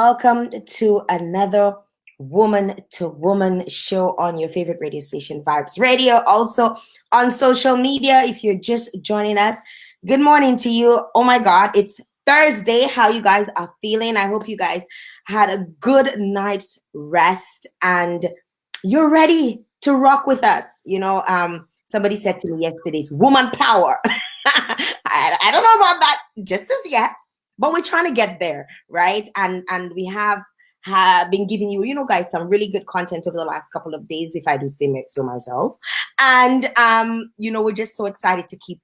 Welcome to another Woman to Woman show on your favorite radio station, Vibes Radio. Also on social media, if you're just joining us, good morning to you. Oh my God, it's Thursday. How you guys are feeling? I hope you guys had a good night's rest and you're ready to rock with us. Somebody said to me yesterday, it's woman power. I don't know about that just as yet, but we're trying to get there, right? And we have been giving you, guys, some really good content over the last couple of days, if I do say so myself. And we're just so excited to keep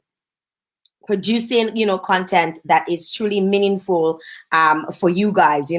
producing content that is truly meaningful for you guys,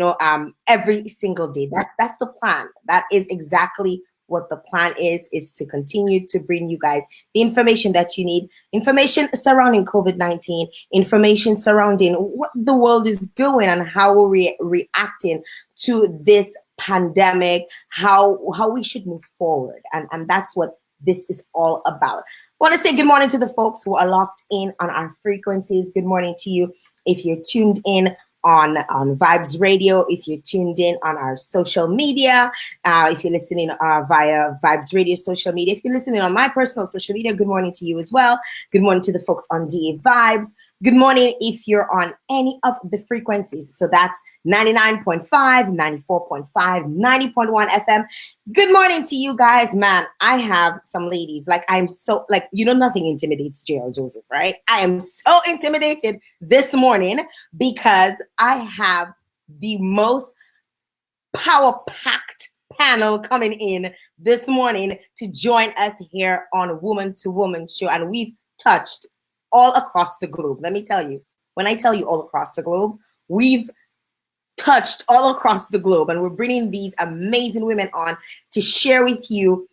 every single day. That's the plan. That is exactly what the plan is to continue to bring you guys the information that you need, information surrounding COVID-19, information surrounding what the world is doing and how we're reacting to this pandemic, how we should move forward. And that's what this is all about. I want to say good morning to the folks who are locked in on our frequencies. Good morning to you if you're tuned in on Vibes Radio, if you're tuned in on our social media, if you're listening via Vibes Radio social media, if you're listening on my personal social media, good morning to you as well. Good morning to the folks on DA Vibes. Good morning if you're on any of the frequencies. So that's 99.5, 94.5, 90.1 FM. Good morning to you guys, man. I have some ladies. Nothing intimidates Jael Joseph, right? I am so intimidated this morning because I have the most power-packed panel coming in this morning to join us here on Woman to Woman show. And we've touched all across the globe. Let me tell you, when I tell you all across the globe, we've touched all across the globe, and we're bringing these amazing women on to share with you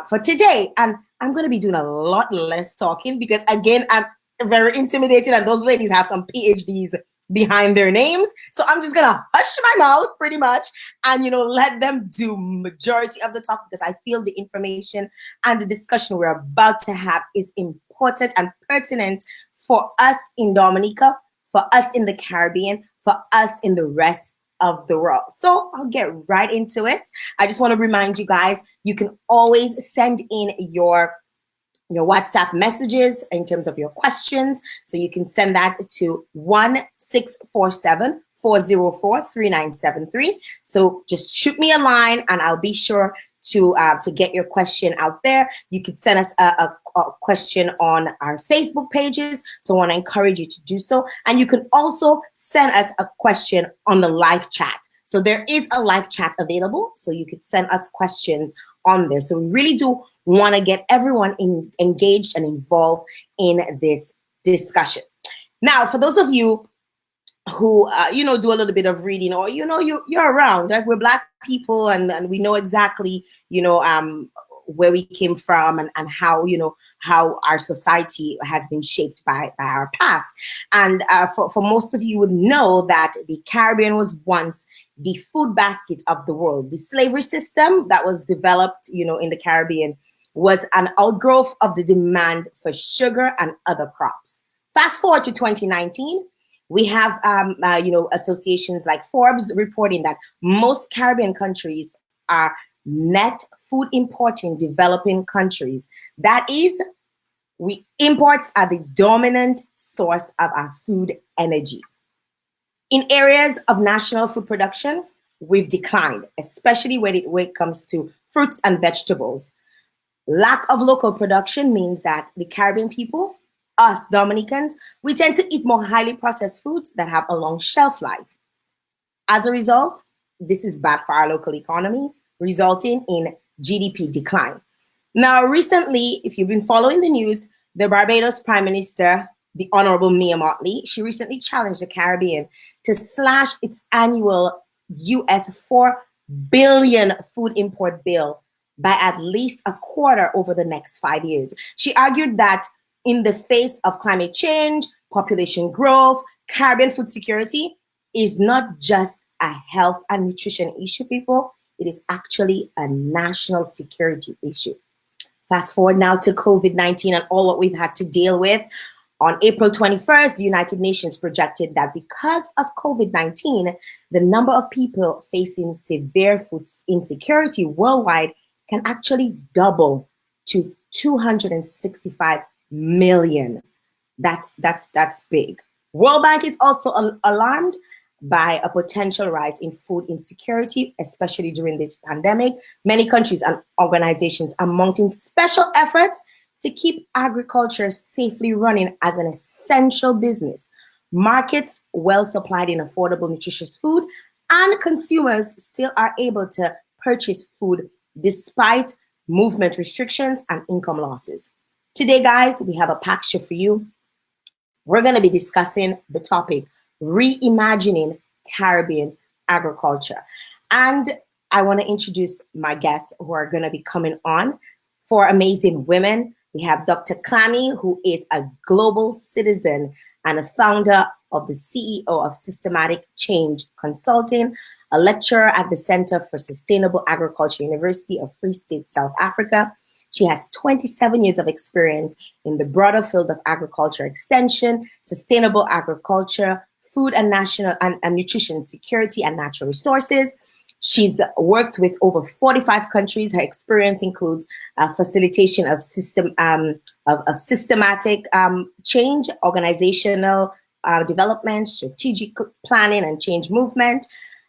for today. And I'm going to be doing a lot less talking because, again, I'm very intimidated, and those ladies have some PhDs behind their names. So I'm just going to hush my mouth pretty much and, let them do majority of the talk, because I feel the information and the discussion we're about to have is important and pertinent for us in Dominica, for us in the Caribbean, for us in the rest of the world. So I'll get right into it. I just want to remind you guys, you can always send in your WhatsApp messages in terms of your questions. So you can send that to 1-647-404-3973. So just shoot me a line and I'll be sure to get your question out there. You could send us a question on our Facebook pages. So I want to encourage you to do so. And you can also send us a question on the live chat. So there is a live chat available. So you could send us questions on there. So we really do want to get everyone engaged and involved in this discussion. Now, for those of you who do a little bit of reading, or you're around, like, we're Black people and we know exactly where we came from and how our society has been shaped by our past. And for most of you would know that the Caribbean was once the food basket of the world. The slavery system that was developed in the Caribbean was an outgrowth of the demand for sugar and other crops. Fast forward to 2019, we have associations like Forbes reporting that most Caribbean countries are net food importing developing countries. That is, imports are the dominant source of our food energy. In areas of national food production, we've declined, especially when it comes to fruits and vegetables. Lack of local production means that the Caribbean people, us Dominicans, we tend to eat more highly processed foods that have a long shelf life. As a result, this is bad for our local economies, resulting in GDP decline. Now, recently, if you've been following the news, the Barbados Prime Minister, the Honorable Mia Mottley, she recently challenged the Caribbean to slash its annual US $4 billion food import bill by at least a quarter over the next 5 years. She argued that in the face of climate change, population growth, Caribbean food security is not just a health and nutrition issue, people. It is actually a national security issue. Fast forward now to COVID-19 and all what we've had to deal with. On April 21st, the United Nations projected that because of COVID-19, the number of people facing severe food insecurity worldwide can actually double to 265 million. That's big. World Bank is also alarmed by a potential rise in food insecurity, especially during this pandemic. Many countries and organizations are mounting special efforts to keep agriculture safely running as an essential business. Markets well supplied in affordable, nutritious food, and consumers still are able to purchase food despite movement restrictions and income losses. Today, guys, we have a packed show for you. We're going to be discussing the topic reimagining Caribbean agriculture. And I want to introduce my guests who are going to be coming on. Four amazing women. We have Dr. Clanny, who is a global citizen and a founder of the CEO of Systematic Change Consulting, a lecturer at the Center for Sustainable Agriculture, University of Free State, South Africa. She has 27 years of experience in the broader field of agriculture extension, sustainable agriculture, food and national and nutrition security, and natural resources. She's worked with over 45 countries. Her experience includes facilitation of systematic change, organizational development, strategic planning, and change movement.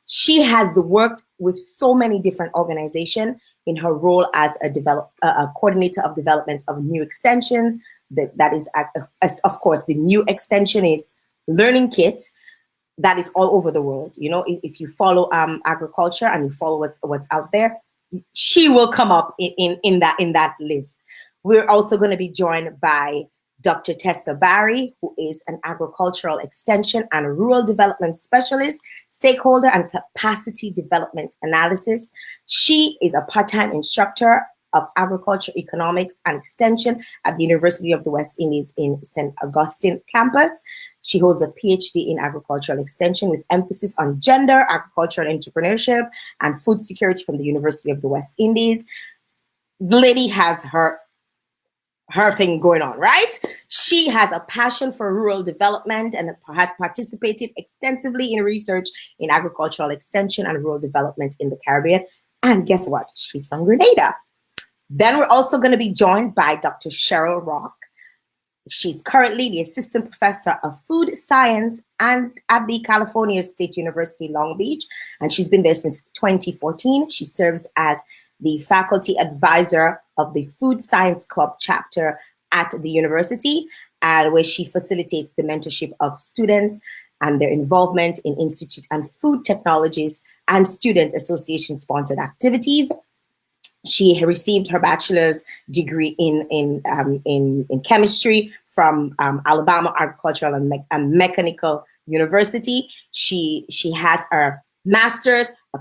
She has worked with so many different organizations in her role as a coordinator of development of new extensions. That is, of course, the new extension is Learning Kit. That is all over the world. You know, if you follow agriculture and you follow what's out there, she will come up in that list. We're also going to be joined by Dr. Tessa Barry, who is an agricultural extension and rural development specialist, stakeholder and capacity development analysis. She is a part-time instructor of agriculture, economics, and extension at the University of the West Indies in St. Augustine campus. She holds a PhD in agricultural extension with emphasis on gender, agricultural entrepreneurship, and food security from the University of the West Indies. The lady has her thing going on, right? She has a passion for rural development and has participated extensively in research in agricultural extension and rural development in the Caribbean. And guess what? She's from Grenada. Then we're also going to be joined by Dr. Cheryl Rock. She's currently the assistant professor of food science and at the California State University, Long Beach, and she's been there since 2014. She serves as the faculty advisor of the Food Science Club chapter at the university, where she facilitates the mentorship of students and their involvement in institute and food technologies and student association sponsored activities. She received her bachelor's degree in chemistry from Alabama Agricultural and Mechanical University. She has her master's, a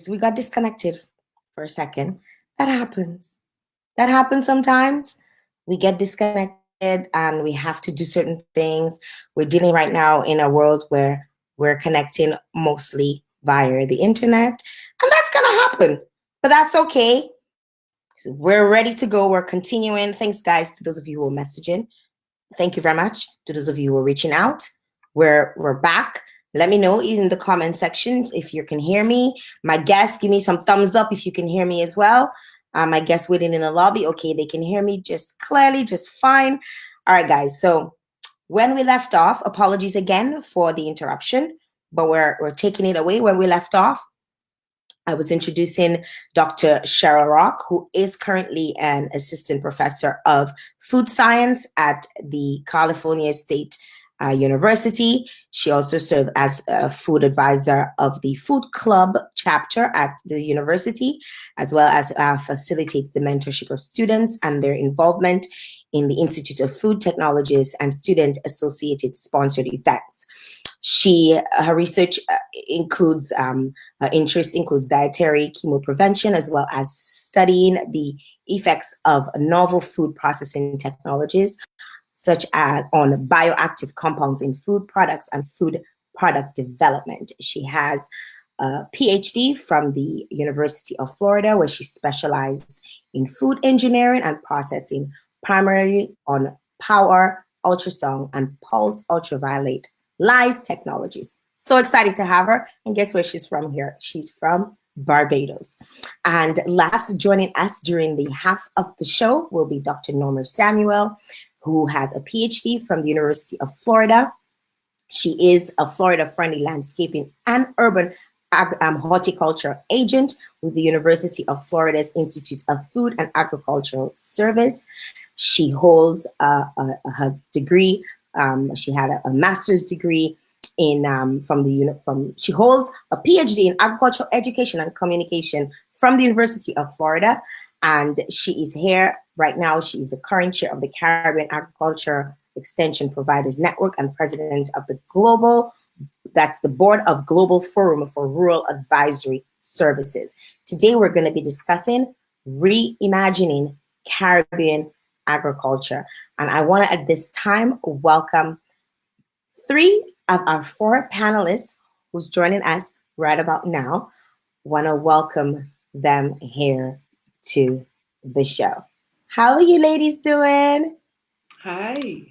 we got disconnected for a second. That happens. That happens sometimes. We get disconnected and we have to do certain things. We're dealing right now in a world where we're connecting mostly via the internet, and that's gonna happen. But that's okay. We're ready to go. We're continuing. Thanks, guys, to those of you who are messaging. Thank you very much to those of you who are reaching out. We're back. Let me know in the comment section if you can hear me. My guests, give me some thumbs up if you can hear me as well. My guests waiting in the lobby, okay, they can hear me just clearly, just fine. All right, guys. So when we left off, apologies again for the interruption, but we're taking it away. When we left off, I was introducing Dr. Cheryl Rock, who is currently an assistant professor of food science at the California State University. She also served as a food advisor of the Food Club chapter at the university, as well as facilitates the mentorship of students and their involvement in the Institute of Food Technologies and student-associated sponsored events. Her research includes her interest includes dietary chemoprevention, as well as studying the effects of novel food processing technologies, such as on bioactive compounds in food products and food product development. She has a PhD from the University of Florida, where she specialized in food engineering and processing, primarily on power, ultrasound, and pulse ultraviolet light technologies. So excited to have her. And guess where she's from here? She's from Barbados. And last, joining us during the half of the show will be Dr. Norma Samual, who has a PhD from the University of Florida. She is a Florida-friendly landscaping and urban horticulture agent with the University of Florida's Institute of Food and Agricultural Service. She holds her degree. She had a master's degree in she holds a PhD in agricultural education and communication from the University of Florida, and she is here right now. She is the current chair of the Caribbean Agriculture Extension Providers Network and president of the Board of Global Forum for Rural Advisory Services. Today we're going to be discussing reimagining Caribbean agriculture. And I want to, at this time, welcome 3 of our 4 panelists who's joining us right about now. Want to welcome them here to the show. How are you ladies doing? Hi.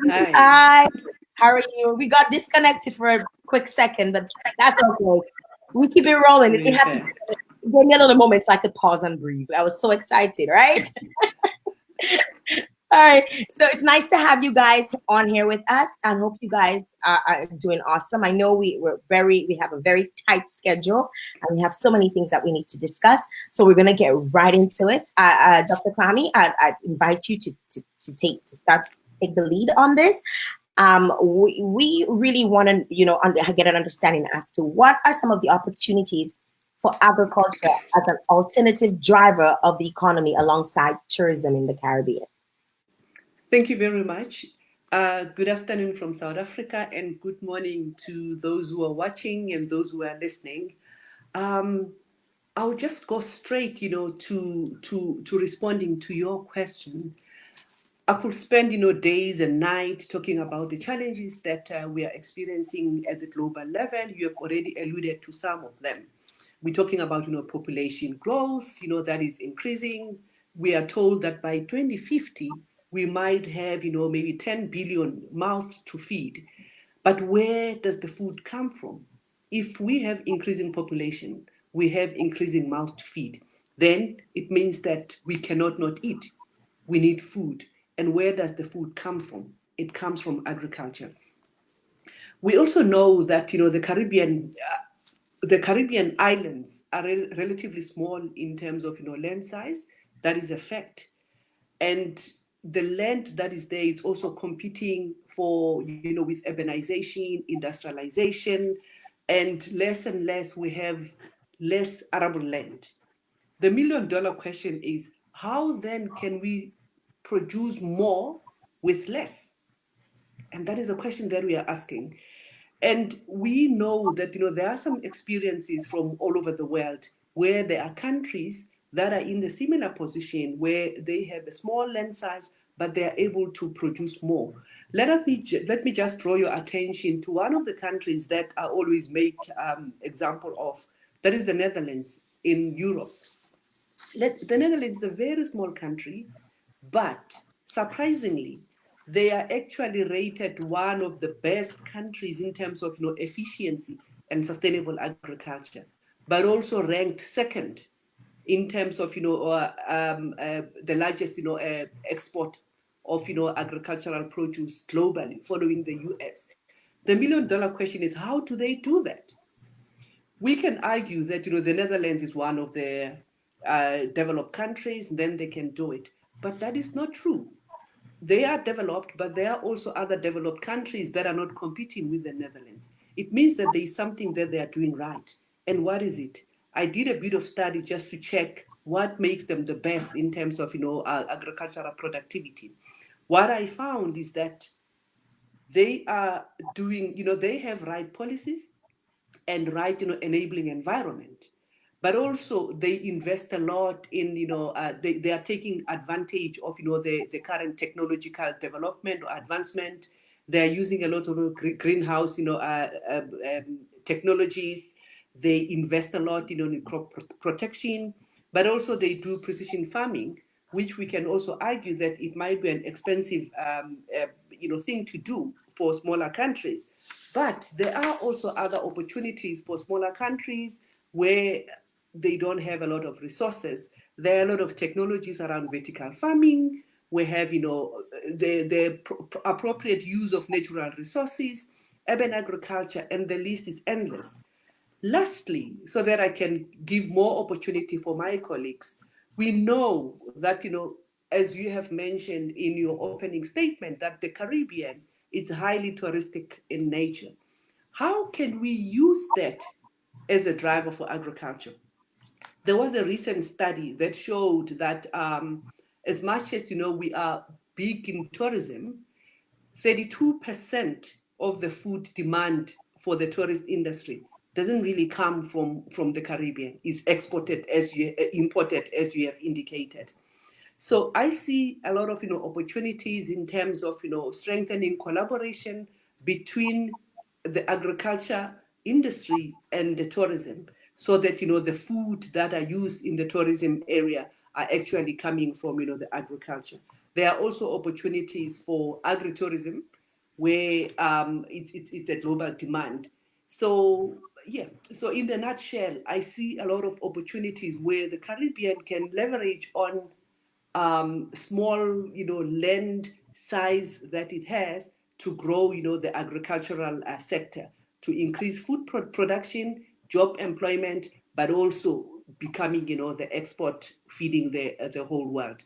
Hi. How are you? We got disconnected for a quick second, but that's okay. We keep it rolling. It had to give me a little moment so I could pause and breathe. I was so excited, right? All right, so it's nice to have you guys on here with us. I hope you guys are doing awesome. I know we have a very tight schedule, and we have so many things that we need to discuss. So we're gonna get right into it. Dr. Kwame, I invite you to take the lead on this. We really want to get an understanding as to what are some of the opportunities for agriculture as an alternative driver of the economy alongside tourism in the Caribbean. Thank you very much. Good afternoon from South Africa, and good morning to those who are watching and those who are listening. I'll just go straight, to responding to your question. I could spend, days and nights talking about the challenges that we are experiencing at the global level. You have already alluded to some of them. We're talking about, population growth, that is increasing. We are told that by 2050, we might have, maybe 10 billion mouths to feed. But where does the food come from? If we have increasing population, we have increasing mouth to feed, then it means that we cannot not eat. We need food. And where does the food come from? It comes from agriculture. We also know that, the Caribbean islands are relatively small in terms of land size. That is a fact, and the land that is there is also competing for with urbanization, industrialization, and less we have less arable land. The $1 million question is, how then can we produce more with less? And that is a question that we are asking. And we know that, there are some experiences from all over the world where there are countries that are in the similar position where they have a small land size, but they are able to produce more. Let me just draw your attention to one of the countries that I always make example of. That is the Netherlands in Europe. The Netherlands is a very small country, but surprisingly, they are actually rated one of the best countries in terms of efficiency and sustainable agriculture, but also ranked second in terms of the largest export of agricultural produce globally, following the US. The $1 million question is, how do they do that? We can argue that the Netherlands is one of the developed countries, then they can do it, but that is not true. They are developed, but there are also other developed countries that are not competing with the Netherlands. It means that there is something that they are doing right. And what is it? I did a bit of study just to check what makes them the best in terms of agricultural productivity. What I found is that they are doing, they have right policies and right, enabling environment. But also they invest a lot in, they are taking advantage of, the current technological development or advancement. They're using a lot of greenhouse, technologies. They invest a lot, in crop protection, but also they do precision farming, which we can also argue that it might be an expensive, thing to do for smaller countries. But there are also other opportunities for smaller countries where they don't have a lot of resources. There are a lot of technologies around vertical farming. We have, the appropriate use of natural resources, urban agriculture, and the list is endless. Lastly, so that I can give more opportunity for my colleagues, we know that, as you have mentioned in your opening statement, that the Caribbean is highly touristic in nature. How can we use that as a driver for agriculture? There was a recent study that showed that as much as we are big in tourism, 32% of the food demand for the tourist industry doesn't really come from the Caribbean. It's exported imported, as you have indicated. So I see a lot of opportunities in terms of strengthening collaboration between the agriculture industry and the tourism, so that the food that are used in the tourism area are actually coming from the agriculture. There are also opportunities for agritourism, where it's a global demand. So yeah, so in the nutshell, I see a lot of opportunities where the Caribbean can leverage on small, land size that it has to grow, the agricultural sector, to increase food production, job employment, but also becoming, the export, feeding the whole world.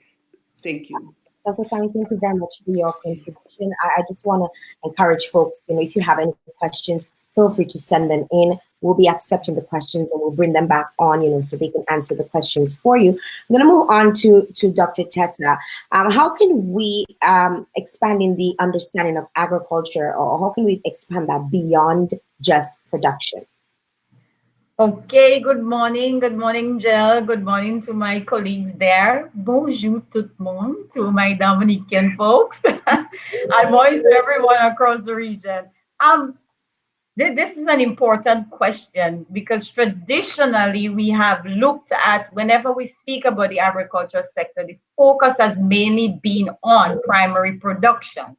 Thank you. Dr. Sami, thank you very much for your contribution. I just want to encourage folks, if you have any questions, feel free to send them in. We'll be accepting the questions and we'll bring them back on, so they can answer the questions for you. I'm going to move on to Dr. Tessa. How can we expand in the understanding of agriculture, or how can we expand that beyond just production? Okay, good morning, Jael. Good morning to my colleagues there. Bonjour tout le monde, to my Dominican folks. And bonjour to everyone across the region. This is an important question, because traditionally we have looked at, whenever we speak about the agriculture sector, the focus has mainly been on primary production.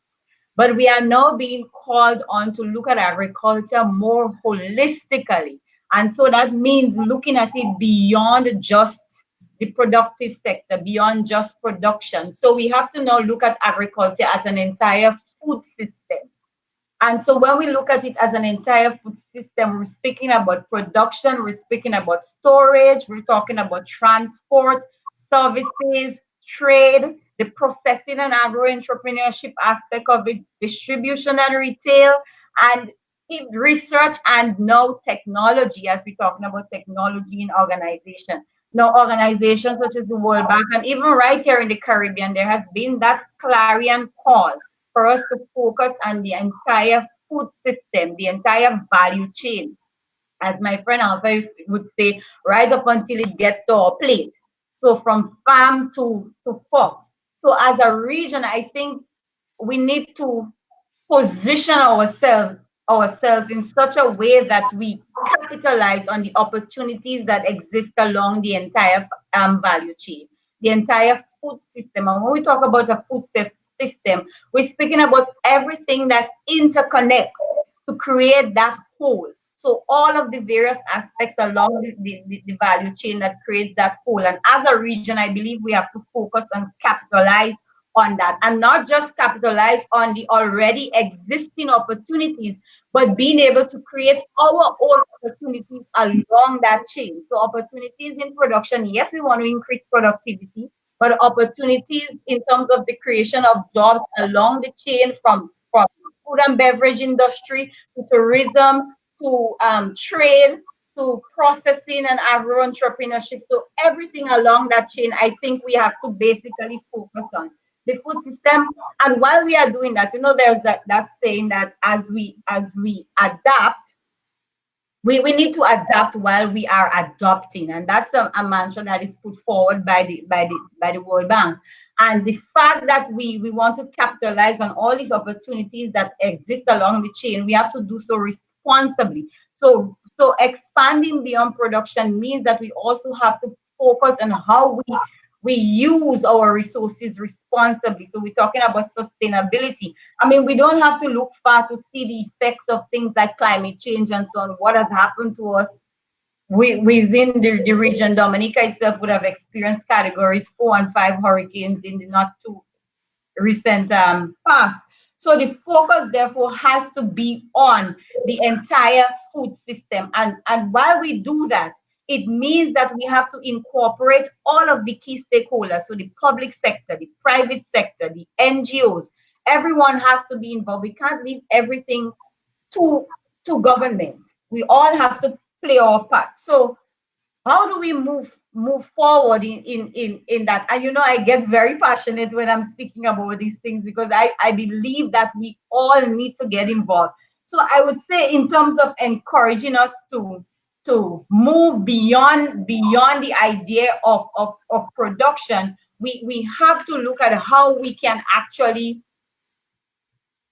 But we are now being called on to look at agriculture more holistically. And so that means looking at it beyond just the productive sector, beyond just production. So we have to now look at agriculture as an entire food system. And so when we look at it as an entire food system, we're speaking about production, we're speaking about storage, we're talking about transport, services, trade, the processing and agro-entrepreneurship aspect of it, distribution and retail, and research, and now technology, as we're talking about technology in organization. Now, organizations such as the World Bank, and even right here in the Caribbean, there has been that clarion call for us to focus on the entire food system, the entire value chain, as my friend Alpha would say, right up until it gets to our plate. So from farm to fork. So as a region, I think we need to position ourselves in such a way that we capitalize on the opportunities that exist along the entire value chain, the entire food system. And when we talk about a food system, we're speaking about everything that interconnects to create that whole. So all of the various aspects along the value chain that creates that whole. And as a region, I believe we have to focus and capitalize on that, and not just capitalize on the already existing opportunities, but being able to create our own opportunities along that chain. So opportunities in production, yes, we want to increase productivity, but opportunities in terms of the creation of jobs along the chain, from food and beverage industry to tourism to trade to processing and agro entrepreneurship. So everything along that chain, I think we have to basically focus on the food system. And while we are doing that, there's that saying that as we adapt, we need to adapt while we are adopting. And that's a mantra that is put forward by the World Bank. And the fact that we want to capitalize on all these opportunities that exist along the chain, we have to do so responsibly. So expanding beyond production means that we also have to focus on how we use our resources responsibly. So we're talking about sustainability. I mean, we don't have to look far to see the effects of things like climate change and so on, what has happened to us within the region. Dominica itself would have experienced categories 4 and 5 hurricanes in the not too recent past. So the focus therefore has to be on the entire food system. And while we do that, it means that we have to incorporate all of the key stakeholders. So the public sector, the private sector, the NGOs, everyone has to be involved. We can't leave everything to government. We all have to play our part. So how do we move forward in that? And I get very passionate when I'm speaking about these things, because I believe that we all need to get involved. So I would say, in terms of encouraging us to move beyond the idea of production, we have to look at how we can actually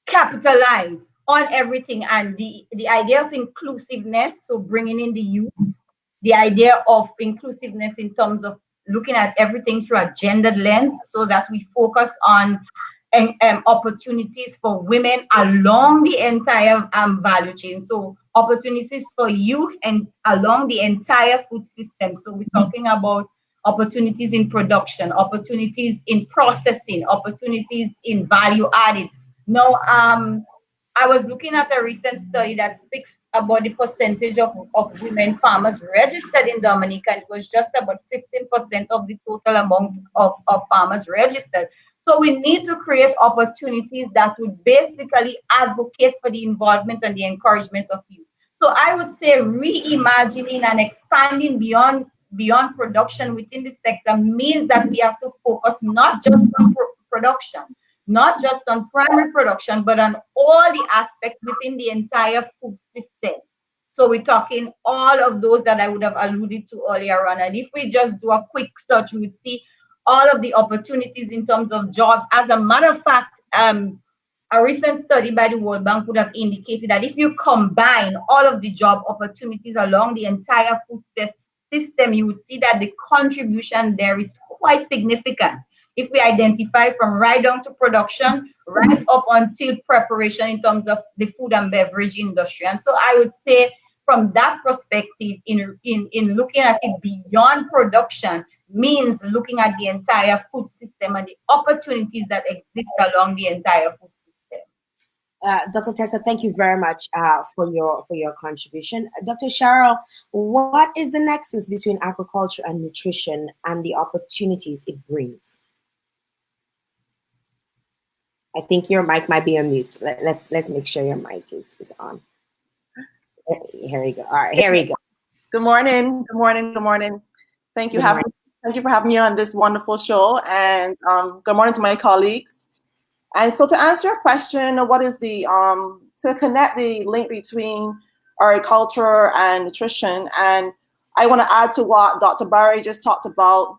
capitalize on everything. And the idea of inclusiveness, so bringing in the youth, the idea of inclusiveness in terms of looking at everything through a gendered lens, so that we focus on opportunities for women along the entire value chain. So opportunities for youth and along the entire food system. So we're talking about opportunities in production, opportunities in processing, opportunities in value added. Now, I was looking at a recent study that speaks about the percentage of women farmers registered in Dominica, and it was just about 15% of the total amount of farmers registered. So we need to create opportunities that would basically advocate for the involvement and the encouragement of youth. So I would say reimagining and expanding beyond production within the sector means that we have to focus not just on production, not just on primary production, but on all the aspects within the entire food system. So we're talking all of those that I would have alluded to earlier on. And if we just do a quick search, we would see all of the opportunities in terms of jobs. As a matter of fact, a recent study by the World Bank would have indicated that if you combine all of the job opportunities along the entire food system, you would see that the contribution there is quite significant. If we identify from right down to production, right up until preparation in terms of the food and beverage industry. And so I would say, from that perspective, in looking at it beyond production means looking at the entire food system and the opportunities that exist along the entire food system. Dr. Tessa, thank you very much for your contribution. Dr. Cheryl, what is the nexus between agriculture and nutrition and the opportunities it brings? I think your mic might be on mute. Let's make sure your mic is on. Here we go. All right, here we go. Good morning. Good morning. Good morning. Thank you for having me on this wonderful show, and good morning to my colleagues. And so, to answer your question, what is the to connect the link between agriculture and nutrition. And I want to add to what Dr. Barry just talked about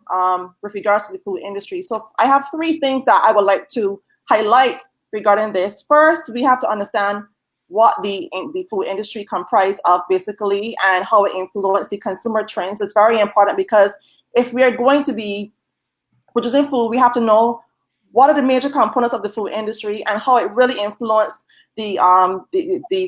with regards to the food industry. So I have 3 things that I would like to highlight regarding this. First, we have to understand what the food industry comprises of basically and how it influences the consumer trends. It's very important because if we are going to be producing food, we have to know what are the major components of the food industry and how it really influences the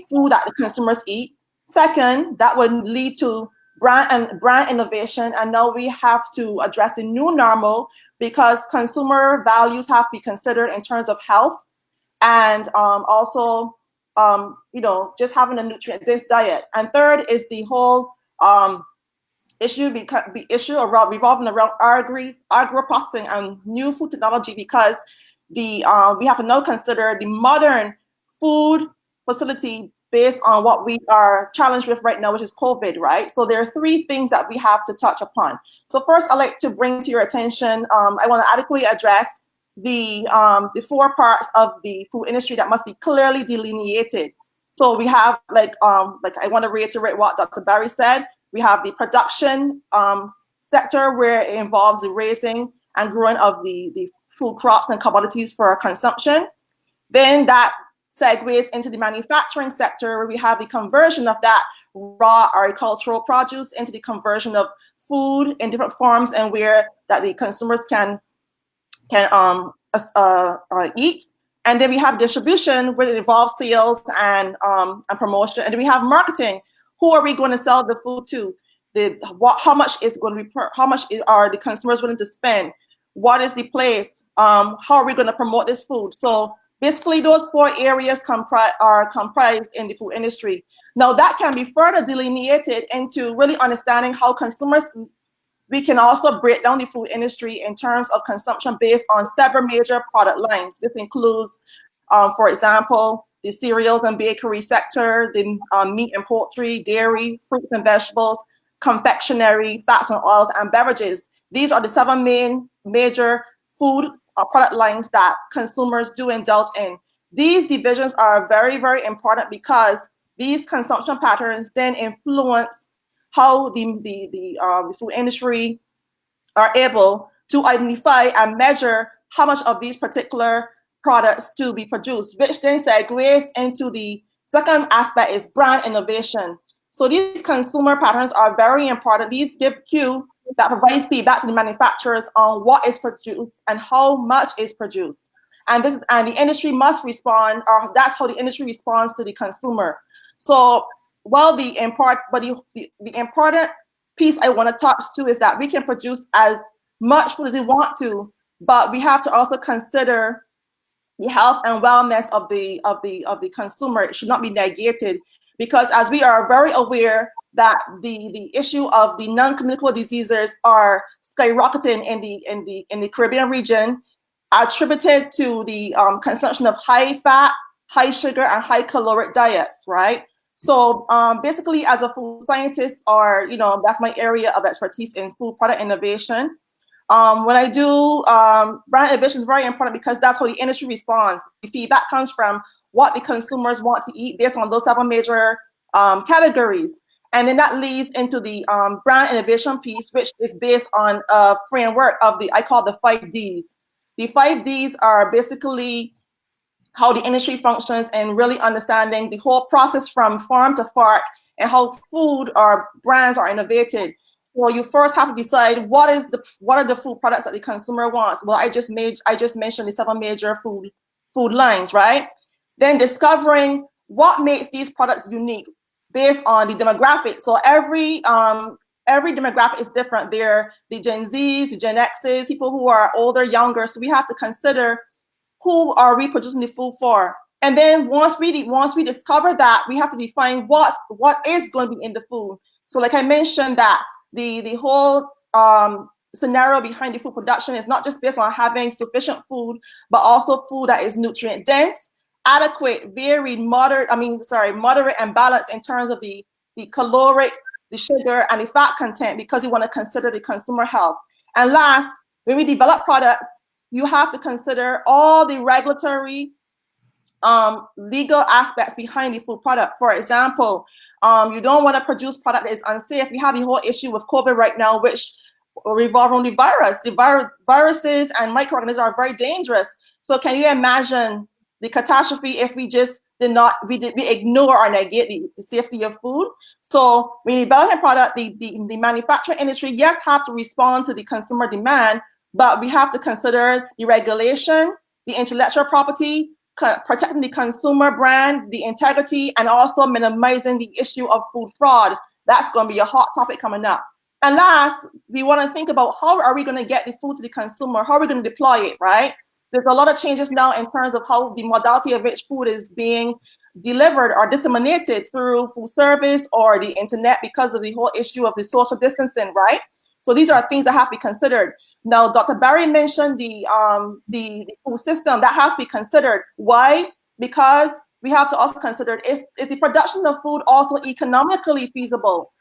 food that the consumers eat. Second, that would lead to brand innovation, and now we have to address the new normal because consumer values have to be considered in terms of health and also just having a nutrient-dense diet. And third is the whole issue revolving around agro-processing and new food technology, because we have to now consider the modern food facility based on what we are challenged with right now, which is COVID, right? So there are 3 things that we have to touch upon. So first, I'd like to bring to your attention, I want to adequately address the 4 parts of the food industry that must be clearly delineated. So we have, like I want to reiterate what Dr. Barry said. We have the production sector, where it involves the raising and growing of the food crops and commodities for consumption. Then that segues into the manufacturing sector, where we have the conversion of that raw agricultural produce into the conversion of food in different forms and where that the consumers can eat. And then we have distribution, where it involves sales and promotion. And then we have marketing. Who are we going to sell the food to? How much is going to be are the consumers willing to spend? What is the place? How are we going to promote this food? So basically, those 4 areas are comprised in the food industry. Now, that can be further delineated into really understanding how consumers. We can also break down the food industry in terms of consumption based on several major product lines. This includes, for example, the cereals and bakery sector, the meat and poultry, dairy, fruits and vegetables, confectionery, fats and oils, and beverages. These are the 7 major food product lines that consumers do indulge in. These divisions are very, very important because these consumption patterns then influence how the food industry are able to identify and measure how much of these particular products to be produced, which then segues into the second aspect is brand innovation. So these consumer patterns are very important. These give cue that provides feedback to the manufacturers on what is produced and how much is produced. And the industry must respond, or that's how the industry responds to the consumer. So the important piece I want to touch to is that we can produce as much food as we want to, but we have to also consider the health and wellness of the consumer. It should not be negated, because as we are very aware that the issue of the non-communicable diseases are skyrocketing in the Caribbean region, attributed to the consumption of high fat, high sugar, and high caloric diets, right? So basically, as a food scientist, or that's my area of expertise in food product innovation. When I do brand innovation is very important because that's how the industry responds. The feedback comes from what the consumers want to eat based on those 7 major categories. And then that leads into the brand innovation piece, which is based on a framework of I call the 5 Ds. The 5 Ds are basically how the industry functions and really understanding the whole process from farm to fork and how food or brands are innovated. So you first have to decide what are the food products that the consumer wants. Well, I just mentioned the 7 major food lines, right? Then discovering what makes these products unique based on the demographic. So every demographic is different. They're the Gen Zs, the Gen Xs, people who are older, younger. So we have to consider who are we producing the food for. And then once we discover that, we have to define what is going to be in the food. So like I mentioned, that the whole scenario behind the food production is not just based on having sufficient food, but also food that is nutrient dense, adequate, varied, moderate and balanced in terms of the caloric, the sugar, and the fat content, because you want to consider the consumer health. And last, when we develop products, you have to consider all the regulatory legal aspects behind the food product. For example, you don't want to produce product that is unsafe. We have the whole issue with COVID right now, which revolve on the virus. Viruses and microorganisms are very dangerous. So can you imagine the catastrophe if we just we ignore or negate the safety of food? So when you develop a product, the manufacturing industry, yes, have to respond to the consumer demand, but we have to consider the regulation, the intellectual property, protecting the consumer brand, the integrity, and also minimizing the issue of food fraud. That's going to be a hot topic coming up. And last, we want to think about how are we going to get the food to the consumer? How are we going to deploy it, right? There's a lot of changes now in terms of how the modality of which food is being delivered or disseminated through food service or the internet because of the whole issue of the social distancing, right? So these are things that have to be considered. Now, Dr. Barry mentioned the food system that has to be considered. Why? Because we have to also consider, is the production of food also economically feasible?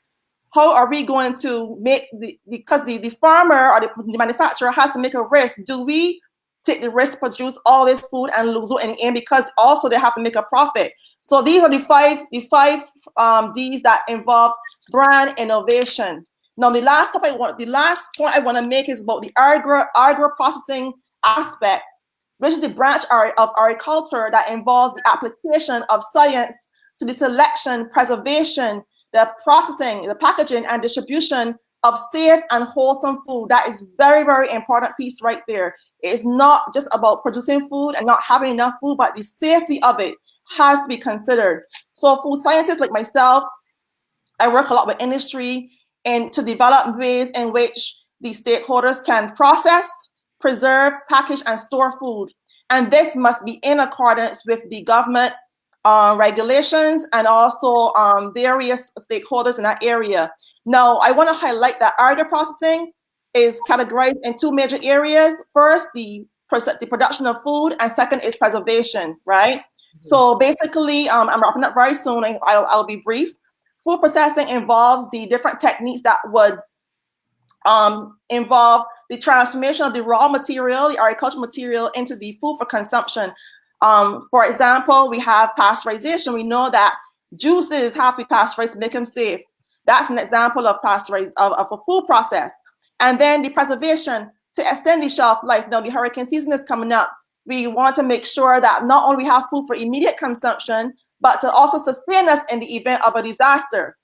How are we going to make because the farmer or the manufacturer has to make a risk. Do we take the risk to produce all this food and lose it in the end, because also they have to make a profit? So these are the five D's that involve brand innovation. Now, the last point I want to make is about the agro-processing aspect, which is the branch of agriculture that involves the application of science to the selection, preservation, the processing, the packaging, and distribution of safe and wholesome food. That is very, very important piece right there. It is not just about producing food and not having enough food, but the safety of it has to be considered. So food scientists like myself, I work a lot with industry and to develop ways in which the stakeholders can process, preserve, package, and store food. And this must be in accordance with the government regulations and also various stakeholders in that area. Now, I want to highlight that agro-processing is categorized in two major areas. First, the production of food, and second is preservation, right? Mm-hmm. So basically, I'm wrapping up very soon. I'll be brief. Food processing involves the different techniques that would involve the transformation of the raw material, the agricultural material, into the food for consumption. For example, we have pasteurization. We know that juices have to be pasteurized to make them safe. That's an example of of a food process. And then the preservation to extend the shelf life. Now, the hurricane season is coming up. We want to make sure that not only we have food for immediate consumption, but to also sustain us in the event of a disaster.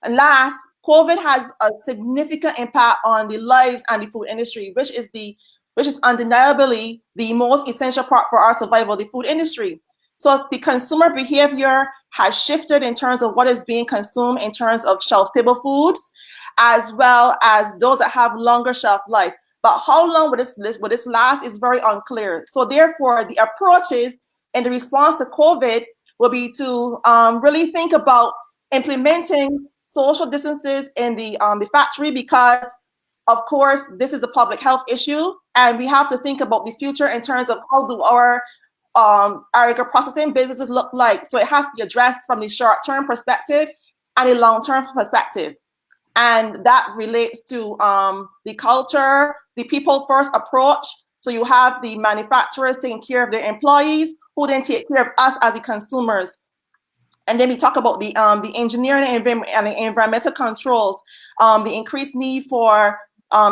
And last, COVID has a significant impact on the lives and the food industry, which is undeniably the most essential part for our survival, the food industry. So the consumer behavior has shifted in terms of what is being consumed in terms of shelf-stable foods, as well as those that have longer shelf life. But how long will this last is very unclear. So therefore, the approaches in the response to COVID will be to really think about implementing social distances in the factory, because of course, this is a public health issue, and we have to think about the future in terms of how do our agro-processing businesses look like. So it has to be addressed from the short-term perspective and a long-term perspective. And that relates to the culture, the people-first approach. So you have the manufacturers taking care of their employees, who then take care of us as the consumers. And then we talk about the engineering and the environmental controls, the increased need for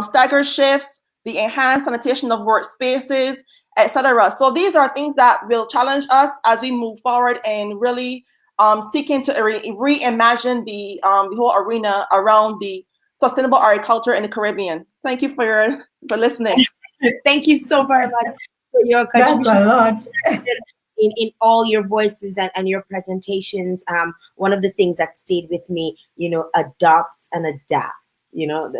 staggered shifts, the enhanced sanitation of workspaces, etc. So these are things that will challenge us as we move forward and really seeking to reimagine the whole arena around the sustainable agriculture in the Caribbean. Thank you for listening. Thank you so very much for your contribution. In all your voices and your presentations. One of the things that stayed with me, adopt and adapt.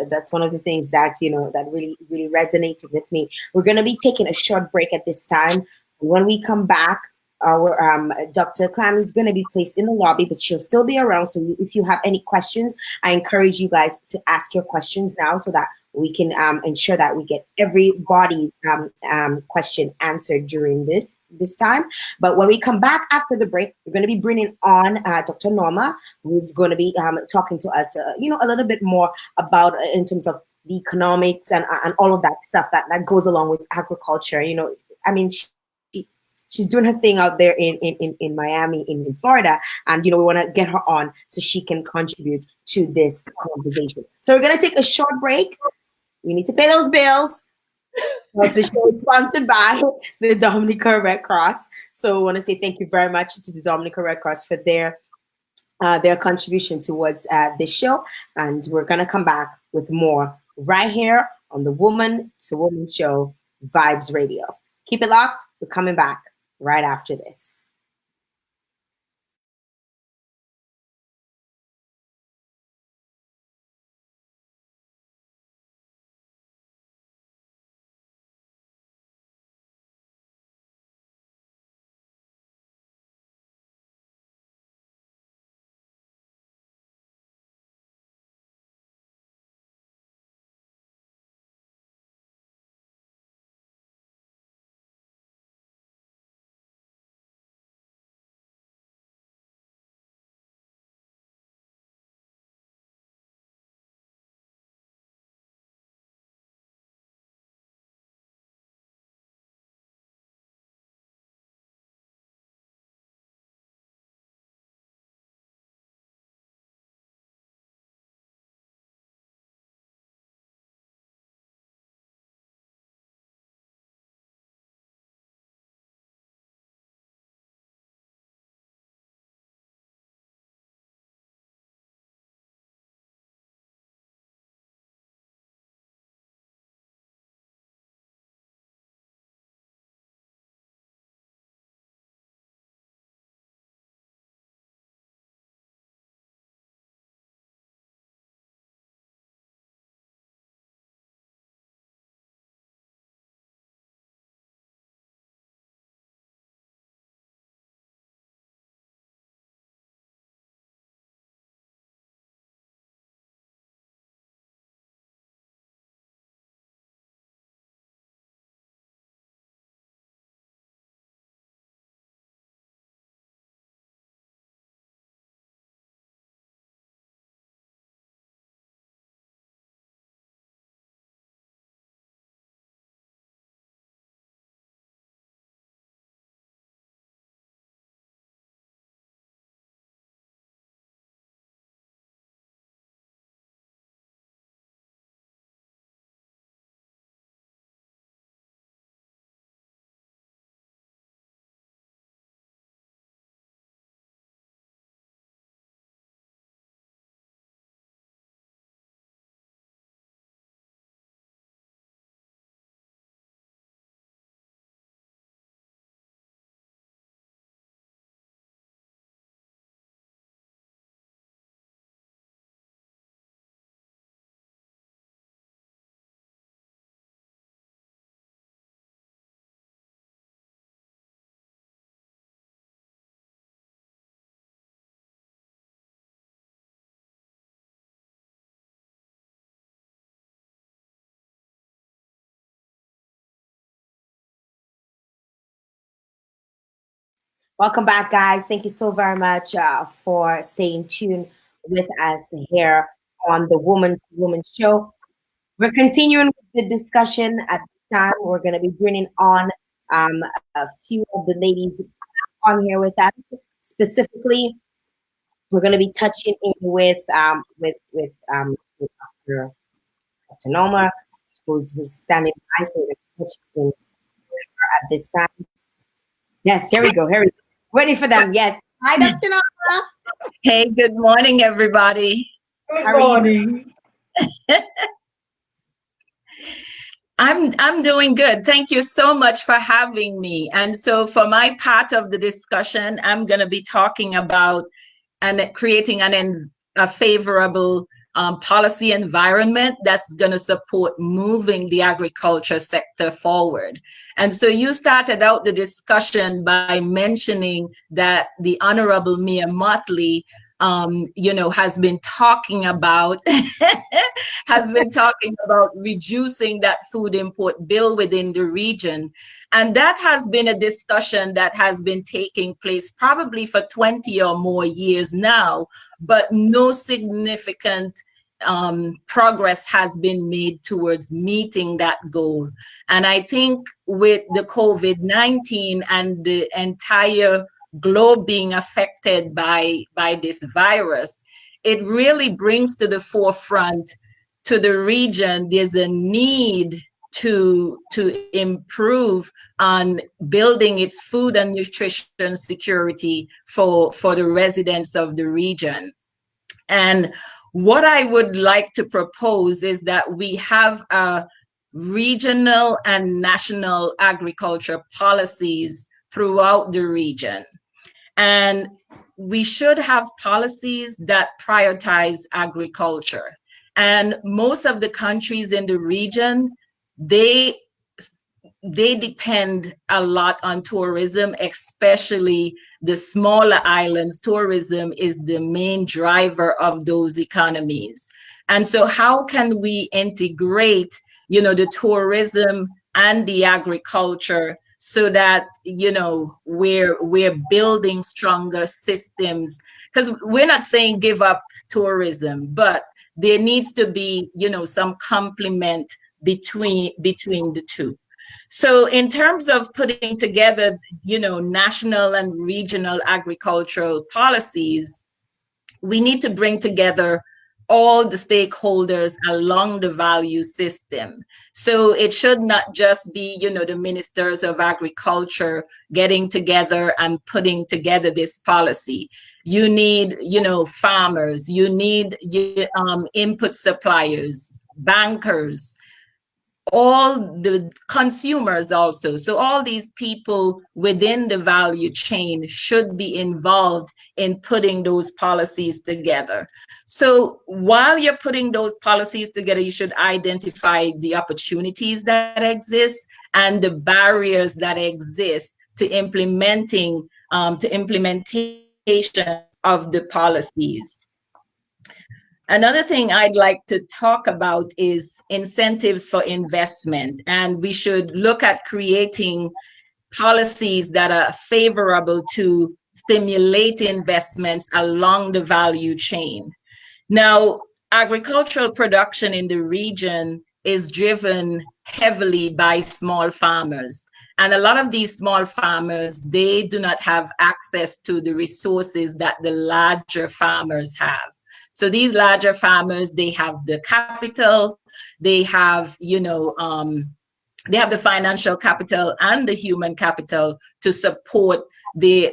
That's one of the things that, that really, really resonated with me. We're going to be taking a short break at this time. When we come back, our Dr. Clam is going to be placed in the lobby, but she'll still be around. So if you have any questions, I encourage you guys to ask your questions now so that we can ensure that we get everybody's question answered during this time. But when we come back after the break, we're going to be bringing on Dr. Norma, who's going to be talking to us, a little bit more about in terms of the economics and all of that stuff that goes along with agriculture. she's doing her thing out there in Miami, in Florida. And, we want to get her on so she can contribute to this conversation. So we're going to take a short break. We need to pay those bills. The show is sponsored by the Dominican Red Cross. So we want to say thank you very much to the Dominican Red Cross for their contribution towards this show. And we're going to come back with more right here on the Woman2Woman show, Vibes Radio. Keep it locked. We're coming back right after this. Welcome back, guys. Thank you so very much for staying tuned with us here on the Woman2Woman show. We're continuing with the discussion at this time. We're going to be bringing on a few of the ladies on here with us. Specifically, we're going to be touching in with Dr. Norma, who's standing by. So we're going to touch in with her at this time. Yes, here we go. Here we go. Ready for them. Yes. Hi, Dr. Norma. Hey, good morning, everybody. Good morning. I'm doing good. Thank you so much for having me. And so for my part of the discussion, I'm going to be talking about creating a favorable policy environment that's going to support moving the agriculture sector forward. And so you started out the discussion by mentioning that the Honorable Mia Motley has been talking about reducing that food import bill within the region. And that has been a discussion that has been taking place probably for 20 or more years now, but no significant progress has been made towards meeting that goal. And I think with the COVID-19 and the entire globe being affected by this virus, it really brings to the forefront to the region, there's a need to improve on building its food and nutrition security for the residents of the region. And what I would like to propose is that we have regional and national agriculture policies throughout the region. And we should have policies that prioritize agriculture. And most of the countries in the region, they depend a lot on tourism, especially the smaller islands. Tourism is the main driver of those economies. And so how can we integrate, the tourism and the agriculture so that, we're building stronger systems? Because we're not saying give up tourism, but there needs to be, some complement between the two. So in terms of putting together, national and regional agricultural policies, we need to bring together all the stakeholders along the value system. So it should not just be, the ministers of agriculture getting together and putting together this policy. You need, farmers, you need input suppliers, bankers, all the consumers also. So all these people within the value chain should be involved in putting those policies together. So while you're putting those policies together, you should identify the opportunities that exist and the barriers that exist to implementation of the policies. Another thing I'd like to talk about is incentives for investment. And we should look at creating policies that are favorable to stimulate investments along the value chain. Now, agricultural production in the region is driven heavily by small farmers. And a lot of these small farmers, they do not have access to the resources that the larger farmers have. So these larger farmers, they have the capital, they have, they have the financial capital and the human capital to support their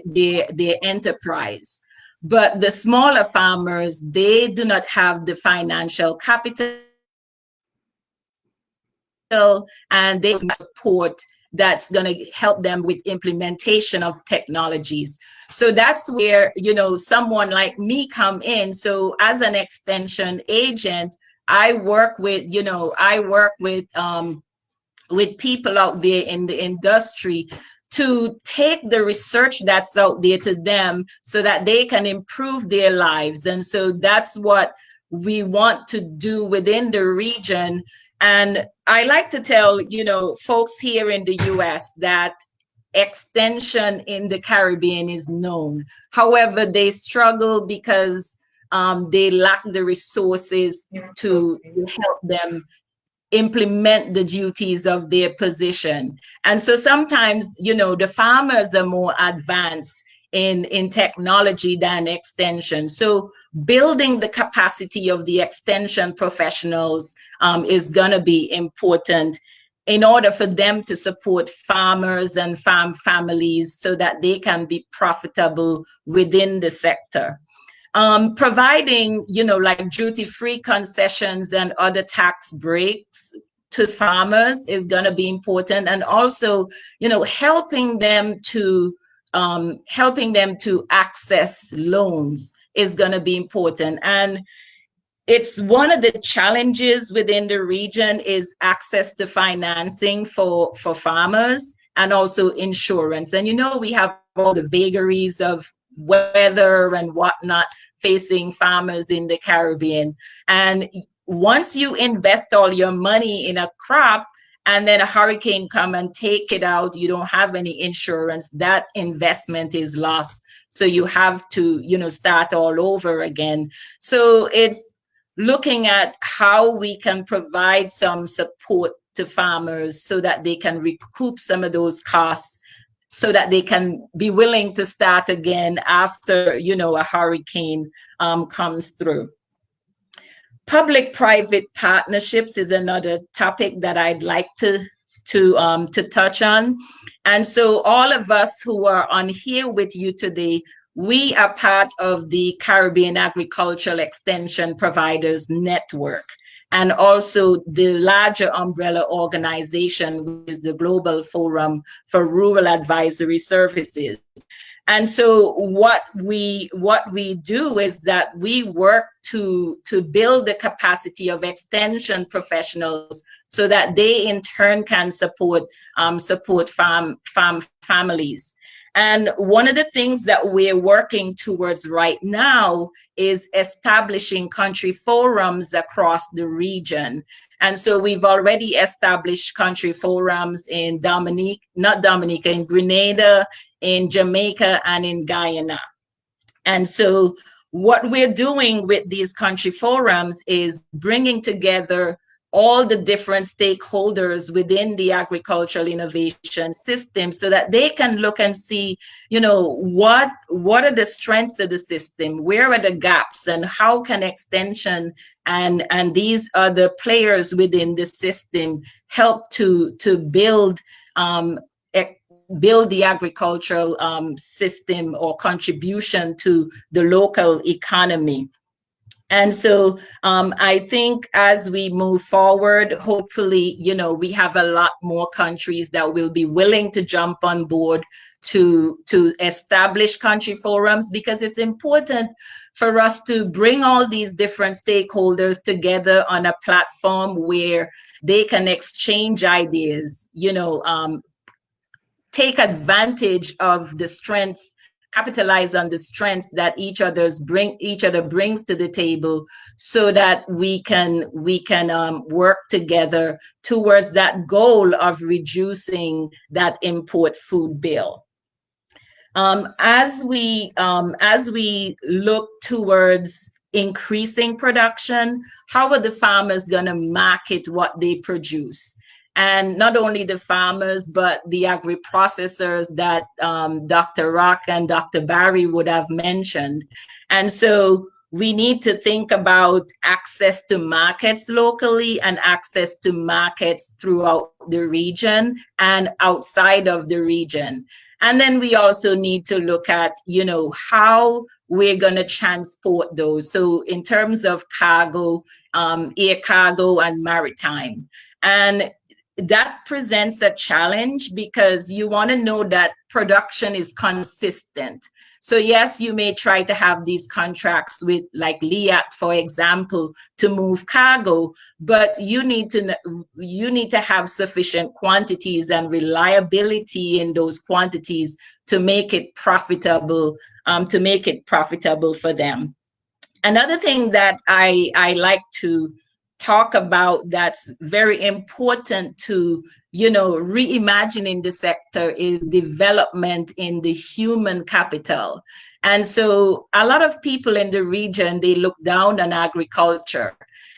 enterprise. But the smaller farmers, they do not have the financial capital and they support that's going to help them with implementation of technologies. So that's where, someone like me come in. So as an extension agent, I work with people out there in the industry to take the research that's out there to them so that they can improve their lives. And so that's what we want to do within the region. And I like to tell, folks here in the US that extension in the Caribbean is known. However, they struggle because they lack the resources to help them implement the duties of their position. And so sometimes, the farmers are more advanced in technology than extension. So building the capacity of the extension professionals is going to be important in order for them to support farmers and farm families so that they can be profitable within the sector. Providing, like duty-free concessions and other tax breaks to farmers is going to be important. And also, helping them to access loans is going to be important. And it's one of the challenges within the region is access to financing for farmers and also insurance. And, we have all the vagaries of weather and whatnot facing farmers in the Caribbean. And once you invest all your money in a crop and then a hurricane come and take it out, you don't have any insurance, that investment is lost. So you have to, start all over again. So it's looking at how we can provide some support to farmers so that they can recoup some of those costs, so that they can be willing to start again after, a hurricane comes through. Public-private partnerships is another topic that I'd like to touch on. And so all of us who are on here with you today, we are part of the Caribbean Agricultural Extension Providers Network, and also the larger umbrella organization, which is the Global Forum for Rural Advisory Services. And so what we do is that we work to build the capacity of extension professionals so that they in turn can support families. And one of the things that we're working towards right now is establishing country forums across the region. And so we've already established country forums in in Grenada, in Jamaica, and in Guyana. And so what we're doing with these country forums is bringing together all the different stakeholders within the agricultural innovation system so that they can look and see, what are the strengths of the system, where are the gaps, and how can extension and these other players within the system help to build the agricultural system or contribution to the local economy. And so I think as we move forward, hopefully, we have a lot more countries that will be willing to jump on board to establish country forums, because it's important for us to bring all these different stakeholders together on a platform where they can exchange ideas, take advantage of the strengths, capitalize on the strengths that each other brings to the table, so that we can work together towards that goal of reducing that import food bill. As we look towards increasing production, how are the farmers going to market what they produce? And not only the farmers, but the agri-processors that Dr. Rock and Dr. Barry would have mentioned. And so we need to think about access to markets locally and access to markets throughout the region and outside of the region. And then we also need to look at, how we're going to transport those. So in terms of cargo, air cargo and maritime. And that presents a challenge because you want to know that production is consistent. So yes, you may try to have these contracts with like LIAT, for example, to move cargo, but you need to have sufficient quantities and reliability in those quantities to make it profitable, for them. Another thing that I like to talk about that's very important to, reimagining the sector is development in the human capital. And so a lot of people in the region, they look down on agriculture.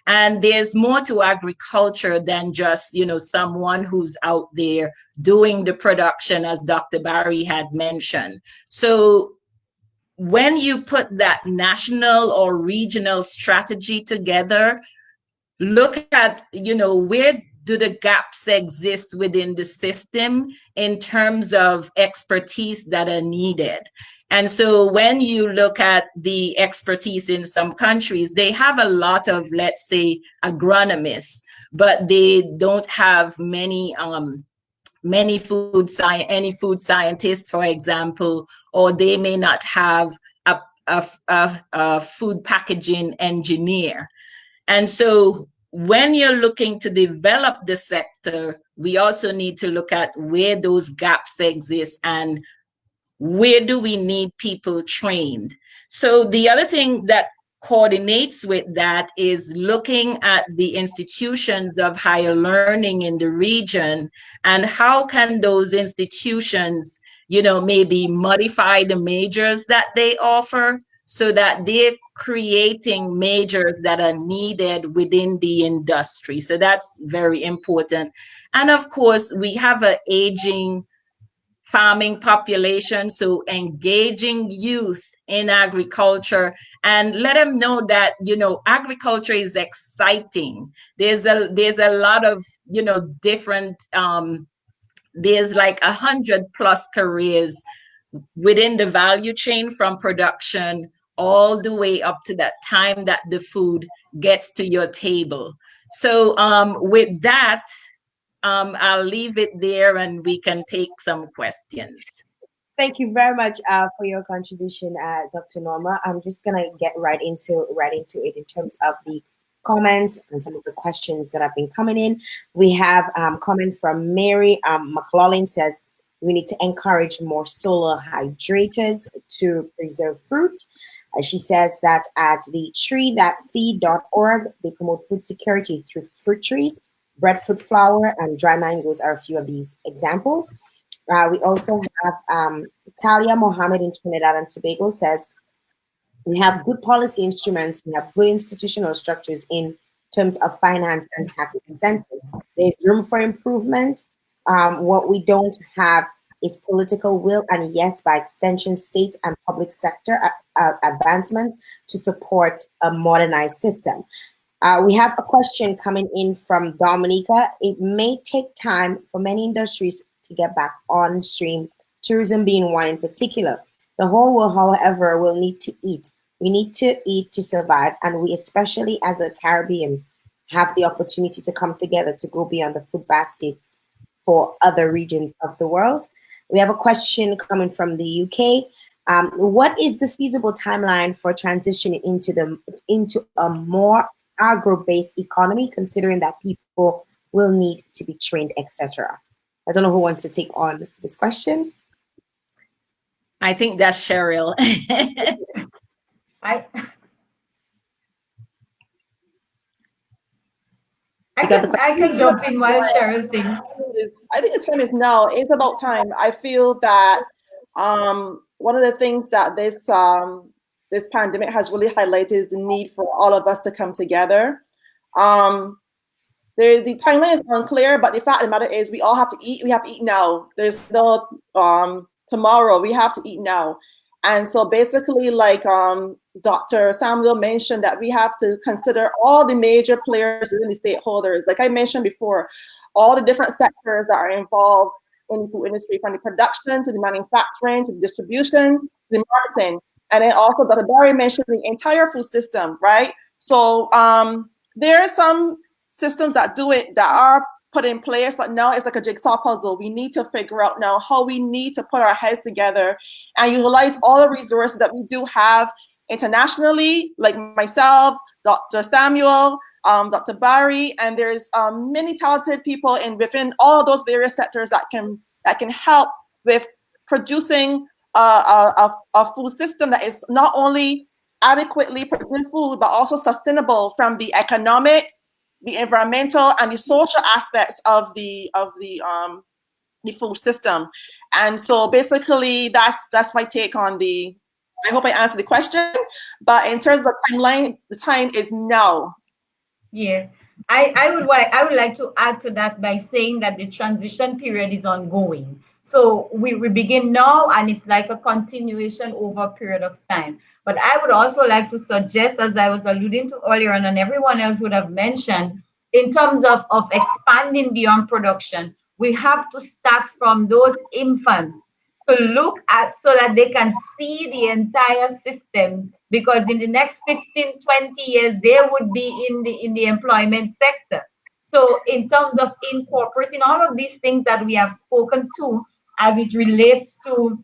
And there's more to agriculture than just, someone who's out there doing the production, as Dr. Barry had mentioned. So when you put that national or regional strategy together, look at, where do the gaps exist within the system in terms of expertise that are needed. And so when you look at the expertise in some countries, they have a lot of, let's say, agronomists, but they don't have many food scientists, for example, or they may not have a food packaging engineer. And so when you're looking to develop the sector, we also need to look at where those gaps exist and where do we need people trained. So the other thing that coordinates with that is looking at the institutions of higher learning in the region and how can those institutions, maybe modify the majors that they offer so that they creating majors that are needed within the industry. So that's very important. And of course, we have an aging farming population, so engaging youth in agriculture and let them know that, you know, agriculture is exciting. There's a lot of, you know, different there's like 100+ careers within the value chain, from production all the way up to that time that the food gets to your table. So with that, I'll leave it there and we can take some questions. Thank you very much for your contribution, Dr. Norma. I'm just gonna get right into it in terms of the comments and some of the questions that have been coming in. We have comment from Mary McLaughlin says we need to encourage more solar hydrators to preserve fruit. She says that at the treethatfeed.org, they promote food security through fruit trees. Breadfruit flour and dry mangoes are a few of these examples. We also have Talia Mohammed in Trinidad and Tobago says, we have good policy instruments, we have good institutional structures in terms of finance and tax incentives. There's room for improvement. What we don't have is political will, and yes, by extension, state and public sector advancements to support a modernized system. We have a question coming in from Dominica. It may take time for many industries to get back on stream, tourism being one in particular. The whole world, however, will need to eat. We need to eat to survive, and we, especially as a Caribbean, have the opportunity to come together to go beyond the food baskets for other regions of the world. We have a question coming from the UK. What is the feasible timeline for transitioning into a more agro-based economy, considering that people will need to be trained, etc.? I don't know who wants to take on this question. I think that's Cheryl. I can jump in while Cheryl thinks. I think the time is now. It's about time. I feel that one of the things that this pandemic has really highlighted is the need for all of us to come together. The timeline is unclear, but the fact of the matter is we all have to eat. We have to eat now. There's no tomorrow. We have to eat now. And so basically, like Dr. Samuel mentioned, that we have to consider all the major players within the stakeholders. Like I mentioned before, all the different sectors that are involved in the food industry, from the production to the manufacturing to the distribution to the marketing. And then also Dr. Barry mentioned the entire food system, right? So there are some systems that do it, that are put in place, but now it's like a jigsaw puzzle. We need to figure out now how we need to put our heads together and utilize all the resources that we do have internationally, like myself, Dr. Samuel, Dr. Barry, and there's many talented people within all those various sectors that can help with producing a food system that is not only adequately producing food, but also sustainable from the economic, the environmental, and the social aspects of the food system. And so basically that's my take on I hope I answered the question, but in terms of timeline, the time is now. Yeah, I would like to add to that by saying that the transition period is ongoing. So we begin now, and it's like a continuation over a period of time. But I would also like to suggest, as I was alluding to earlier, and everyone else would have mentioned, in terms of expanding beyond production, we have to start from those infants to look at, so that they can see the entire system, because in the next 15, 20 years, they would be in the employment sector. So in terms of incorporating all of these things that we have spoken to, as it relates to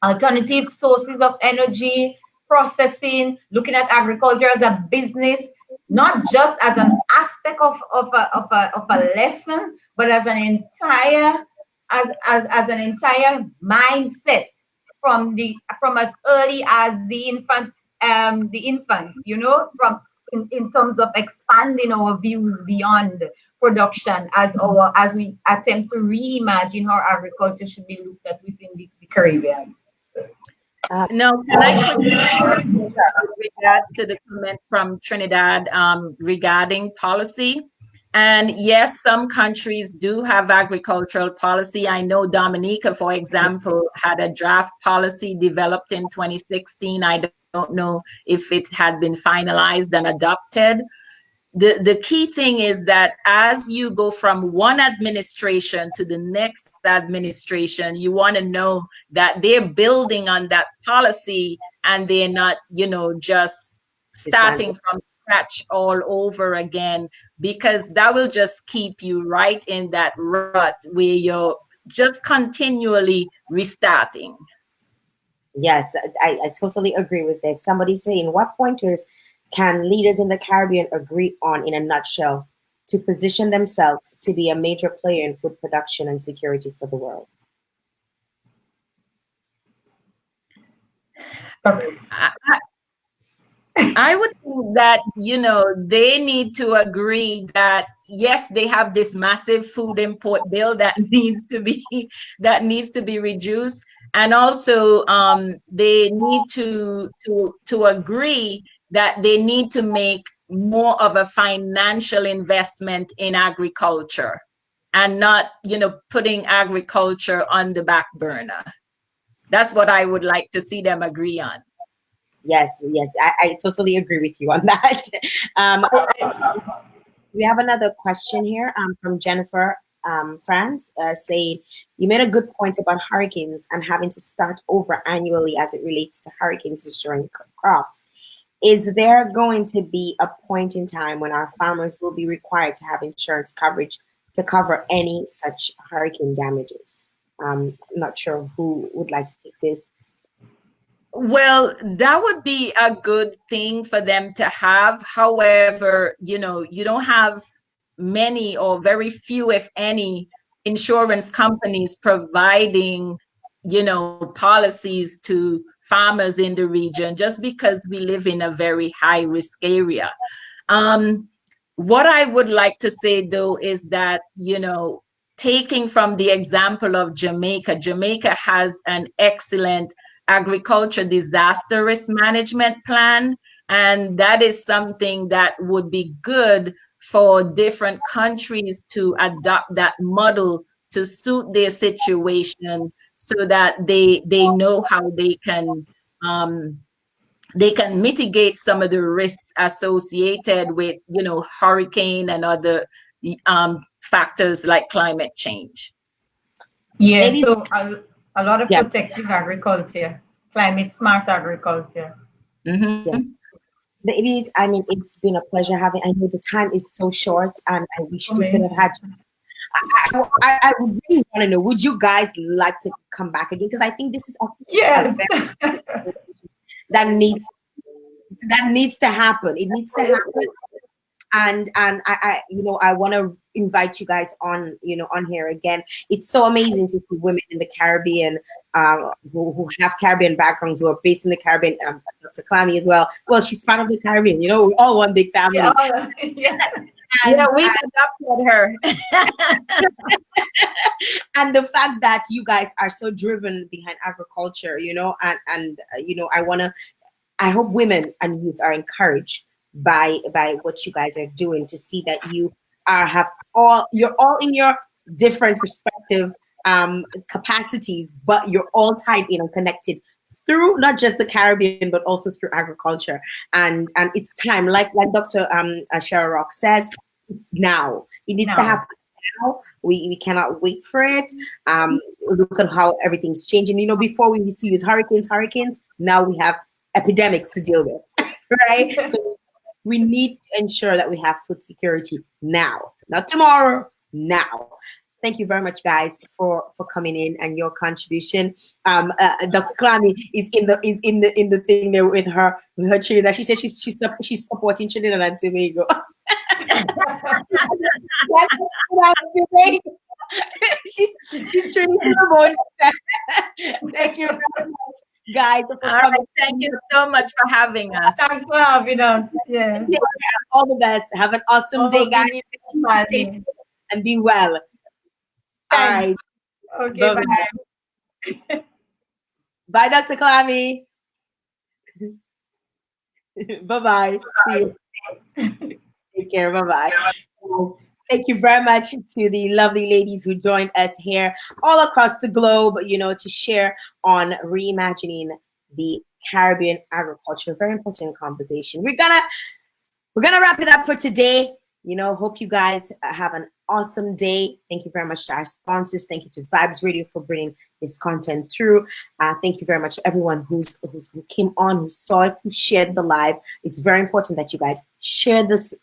alternative sources of energy, processing, looking at agriculture as a business, not just as an aspect of a lesson, but as an entire mindset from as early as the infants, you know, from in terms of expanding our views beyond production as we attempt to reimagine how agriculture should be looked at within the Caribbean. No, can I quickly with regards to the comment from Trinidad regarding policy? And yes, some countries do have agricultural policy. I know Dominica, for example, had a draft policy developed in 2016. I don't know if it had been finalized and adopted. The key thing is that as you go from one administration to the next administration, you want to know that they're building on that policy and they're not, just starting from scratch all over again, because that will just keep you right in that rut where you're just continually restarting. Yes, I totally agree with this. Somebody saying, what pointers can leaders in the Caribbean agree on, in a nutshell, to position themselves to be a major player in food production and security for the world? I would think that, they need to agree that, yes, they have this massive food import bill that needs to be reduced. And also they need to agree that they need to make more of a financial investment in agriculture and not, putting agriculture on the back burner. That's what I would like to see them agree on. Yes, I totally agree with you on that. We have another question here from Jennifer France saying, you made a good point about hurricanes and having to start over annually as it relates to hurricanes destroying crops. Is there going to be a point in time when our farmers will be required to have insurance coverage to cover any such hurricane damages? I'm not sure who would like to take this. Well, that would be a good thing for them to have. However, you don't have many or very few, if any, insurance companies providing, policies to farmers in the region, just because we live in a very high risk area. What I would like to say, though, is that, taking from the example of Jamaica has an excellent agriculture disaster risk management plan. And that is something that would be good for different countries to adopt that model to suit their situation, so that they know how they can mitigate some of the risks associated with, hurricane and other factors like climate change. Yeah, so a lot of protective agriculture, climate smart agriculture. Mm-hmm. Yeah. Ladies, I mean, it's been a pleasure having. I know the time is so short, and I wish we could have had. I would really want to know, would you guys like to come back again? Because I think this is that needs to happen. It needs to happen. And I want to invite you guys on, on here again. It's so amazing to see women in the Caribbean who have Caribbean backgrounds, who are based in the Caribbean. Dr. Klani as well. Well, she's part of the Caribbean. We're all one big family. Yeah, we adopted her. And the fact that you guys are so driven behind agriculture, I hope women and youth are encouraged by what you guys are doing, to see that you're all in your different respective capacities, but you're all tied in and connected through not just the Caribbean, but also through agriculture. And it's time, like Dr. Cheryl Rock says, it's now. It needs to happen now. We cannot wait for it. Look at how everything's changing. Before we used to use hurricanes, now we have epidemics to deal with, right? So we need to ensure that we have food security now, not tomorrow, now. Thank you very much, guys, for coming in and your contribution. Dr. Klani is in the thing there with her Trinidad. She said she's supporting Trinidad and Tobago. She's Trinidad. Thank you very much, guys. All right, thank you so much for having us. Thanks for having us. Yeah. All the best. Have an awesome day, guys. Stay safe and be well. Thanks. All right. Okay, bye. Bye, Dr. Kalami. Bye-bye. See you. Take care. Bye-bye. Thank you very much to the lovely ladies who joined us here all across the globe, to share on reimagining the Caribbean agriculture. Very important conversation. We're gonna wrap it up for today. Hope you guys have an awesome day. Thank you very much to our sponsors. Thank you to Vibes Radio for bringing this content through. Thank you very much to everyone who came on, who saw it, who shared the live. It's very important that you guys share this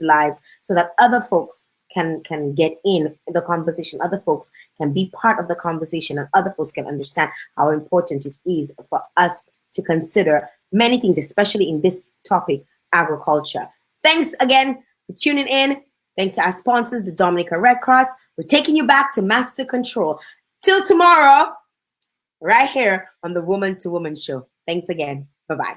lives so that other folks can get in the conversation. Other folks can be part of the conversation, and other folks can understand how important it is for us to consider many things, especially in this topic, agriculture. Thanks again for tuning in. Thanks to our sponsors, the Dominica Red Cross. We're taking you back to Master Control. Till tomorrow, right here on the Woman2Woman show. Thanks again. Bye-bye.